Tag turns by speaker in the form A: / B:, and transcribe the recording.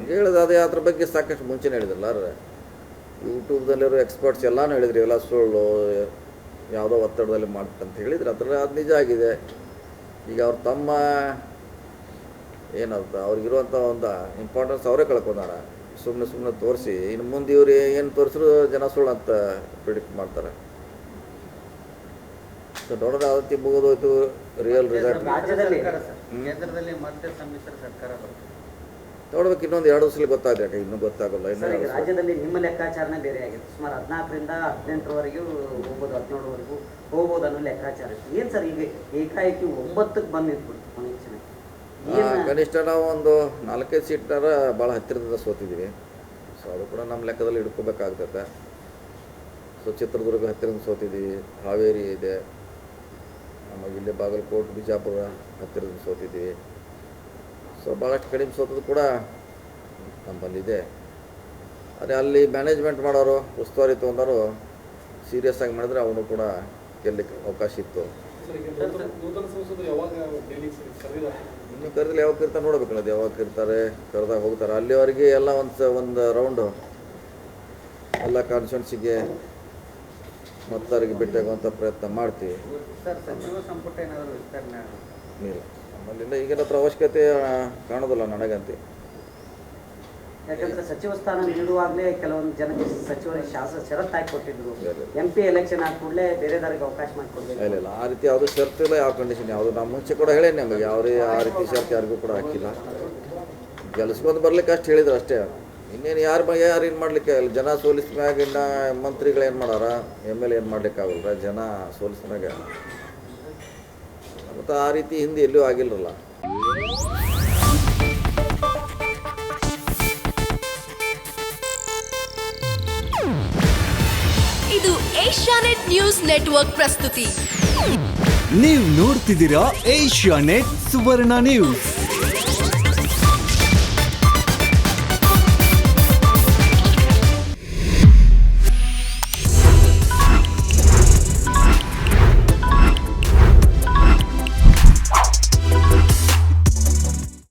A: ಹೇಳಿದ ಅದೇ ಅದ್ರ ಬಗ್ಗೆ ಸಾಕಷ್ಟು ಮುಂಚೆನೇ ಹೇಳಿದ್ರಲ್ಲ ಯೂಟ್ಯೂಬ್ದಲ್ಲಿರೋ ಎಕ್ಸ್ಪರ್ಟ್ಸ್ ಎಲ್ಲನೂ ಹೇಳಿದ್ರಿ ಎಲ್ಲ ಸುಳ್ಳು ಯಾವುದೋ ಒತ್ತಡದಲ್ಲಿ ಮಾಡ್ತಂತ ಹೇಳಿದ್ರೆ ಅದ್ರ ಅದು ನಿಜ ಆಗಿದೆ. ಈಗ ಅವ್ರು ತಮ್ಮ ಏನಂತ ಅವ್ರಿಗಿರುವಂಥ ಒಂದು ಇಂಪಾರ್ಟೆನ್ಸ್ ಅವರೇ ಕಳ್ಕೊಂಡಾರ. ಸುಮ್ಮನೆ ತೋರಿಸಿ ಇನ್ನು ಮುಂದೆ ಇವ್ರು ಏನು ತೋರಿಸಿದ್ರು ಜನ ಸುಳ್ಳು ಅಂತ ಪ್ರಿಡಿಕ್ಟ್ ಮಾಡ್ತಾರೆ. ಸೊ ನೋಡೋದು ಅವತ್ತಿ ಮುಗಿದೋಯ್ತು ರಿಯಲ್ ರಿಸಲ್ಟ್
B: ಕೇಂದ್ರದಲ್ಲಿ ಮತ್ತೆ ಸಮ್ಮಿಶ್ರ ಸರ್ಕಾರ
A: ನೋಡ್ಬೇಕು. ಇನ್ನೊಂದು 2 ವರ್ಷದಲ್ಲಿ ಗೊತ್ತಾಗುತ್ತೆ, ಇನ್ನೂ ಗೊತ್ತಾಗಲ್ಲ. ಇನ್ನು
C: ರಾಜ್ಯದಲ್ಲಿ ನಿಮ್ಮ ಲೆಕ್ಕಾಚಾರನೇ ಬೇರೆ ಆಗಿದೆ. ಸುಮಾರು 14ರಿಂದ 18ರವರೆಗೂ ಹೋಗ್ಬೋದು, 17ರವರೆಗೂ ಹೋಗ್ಬೋದು ಅನ್ನೋ ಲೆಕ್ಕಾಚಾರ. ಏನು ಸರ್ ಈಗ ಏಕಾಏಕಿ 9ಕ್ಕೆ ಬಂದು ನಿಂತ್ಬಿಡ್ತು
A: ಕನಿಷ್ಠ ನಾವು ಒಂದು 4-5 ಸೀಟ್ನಾರ ಭಾಳ ಹತ್ತಿರದಿಂದ ಸೋತಿದ್ದೀವಿ. ಸೊ ಅದು ಕೂಡ ನಮ್ಮ ಲೆಕ್ಕದಲ್ಲಿ ಹಿಡ್ಕೋಬೇಕಾಗ್ತದೆ. ಸೊ ಚಿತ್ರದುರ್ಗ ಹತ್ತಿರದಿಂದ ಸೋತಿದ್ದೀವಿ, ಹಾವೇರಿ ಇದೆ, ನಮಗೆ ಇಲ್ಲಿ ಬಾಗಲಕೋಟೆ ಬಿಜಾಪುರ ಹತ್ತಿರದಿಂದ ಸೋತಿದ್ದೀವಿ. ಸೊ ಭಾಳಷ್ಟು ಕಡಿಮೆ ಸೋತದ್ದು ಕೂಡ ನಮ್ಮಲ್ಲಿದೆ. ಅದೇ ಅಲ್ಲಿ ಮ್ಯಾನೇಜ್ಮೆಂಟ್ ಮಾಡೋರು ಉಸ್ತುವಾರಿ ತೊಗೊಂಡವರು ಸೀರಿಯಸ್ ಆಗಿ ಮಾಡಿದ್ರೆ ಅವನು ಕೂಡ ಗೆಲ್ಲಕ್ಕೆ ಅವಕಾಶ ಇತ್ತು. ಇನ್ನು ಕರೆದಿಲ್ಲ, ಯಾವಾಗ ಕರಿತಾರೆ ನೋಡ್ಬೇಕಲ್ಲ, ಅದು ಯಾವಾಗ ಕರಿತಾರೆ, ಕರೆದಾಗ ಹೋಗ್ತಾರೆ. ಅಲ್ಲಿವರೆಗೆ ಎಲ್ಲ ಒಂದು ರೌಂಡು ಎಲ್ಲ ಕಾನ್ಸ್ಟಿಟ್ಯೂನ್ಸಿಗೆ ಮತ್ತವರಿಗೆ ಭೇಟಿಯಾಗುವಂಥ ಪ್ರಯತ್ನ ಮಾಡ್ತೀವಿ.
B: ಸಚಿವ ಸಂಪುಟ ಏನಾದರೂ ವಿಸ್ತರಣೆ
A: ಇಲ್ಲ, ನಮ್ಮಲ್ಲಿಂದ ಈಗಿನ ಹತ್ರ ಅವಶ್ಯಕತೆ ಕಾಣೋದಿಲ್ಲ ನನಗಂತೆ.
C: ಯಾಕಂದ್ರೆ ಸಚಿವ ಸ್ಥಾನ ನೀಡುವಾಗಲೇ ಕೆಲವೊಂದು ಜನಕ್ಕೆ ಸಚಿವರಿಗೆ ಷರತ್ತು ಹಾಕಿ ಕೊಟ್ಟಿದ್ರು. MP ಎಲೆಕ್ಷನ್ ಆದ ಕೂಡಲೇ ಬೇರೆದವ್ರಿಗೆ ಅವಕಾಶ ಮಾಡಿಕೊಡ್ಬೇಕು.
A: ಇಲ್ಲ, ಆ ರೀತಿ ಯಾವುದು ಷರತ್ತು ಇಲ್ಲ, ಯಾವ ಕಂಡೀಷನ್ ಯಾವುದು. ನಮ್ಮ ಮುಂಚೆ ಕೂಡ ಹೇಳೇನೆ ನಮಗೆ ಯಾವುದೇ ಆ ರೀತಿ ಷರತ್ತು ಯಾರಿಗೂ ಕೂಡ ಹಾಕಿಲ್ಲ. ಗೆಲ್ಸ್ಕೊಂಡು ಬರ್ಲಿಕ್ಕೆ ಅಷ್ಟು ಹೇಳಿದ್ರು ಅಷ್ಟೇ. ಇನ್ನೇನು ಯಾರು ಏನು ಮಾಡಲಿಕ್ಕೆ ಇಲ್ಲ. ಜನ ಸೋಲಿಸಿದ ಮ್ಯಾಗ ಇನ್ನು ಮಂತ್ರಿಗಳು ಏನು ಮಾಡಾರ, MLA ಏನು ಮಾಡಲಿಕ್ಕಾಗಲ್ಲ. ಜನ ಸೋಲಿಸಿದ ಮ್ಯಾಗ ಮತ್ತು ಆ ರೀತಿ ಹಿಂದೆ ಎಲ್ಲೂ ಆಗಿಲ್ಲರಲ್ಲ.
D: ಇದು ಏಷ್ಯಾನೆಟ್ ನ್ಯೂಸ್ ನೆಟ್ವರ್ಕ್ ಪ್ರಸ್ತುತಿ.
E: ನೀವು ನೋಡ್ತಿದ್ದೀರಾ ಏಷ್ಯಾನೆಟ್ ಸುವರ್ಣ ನ್ಯೂಸ್.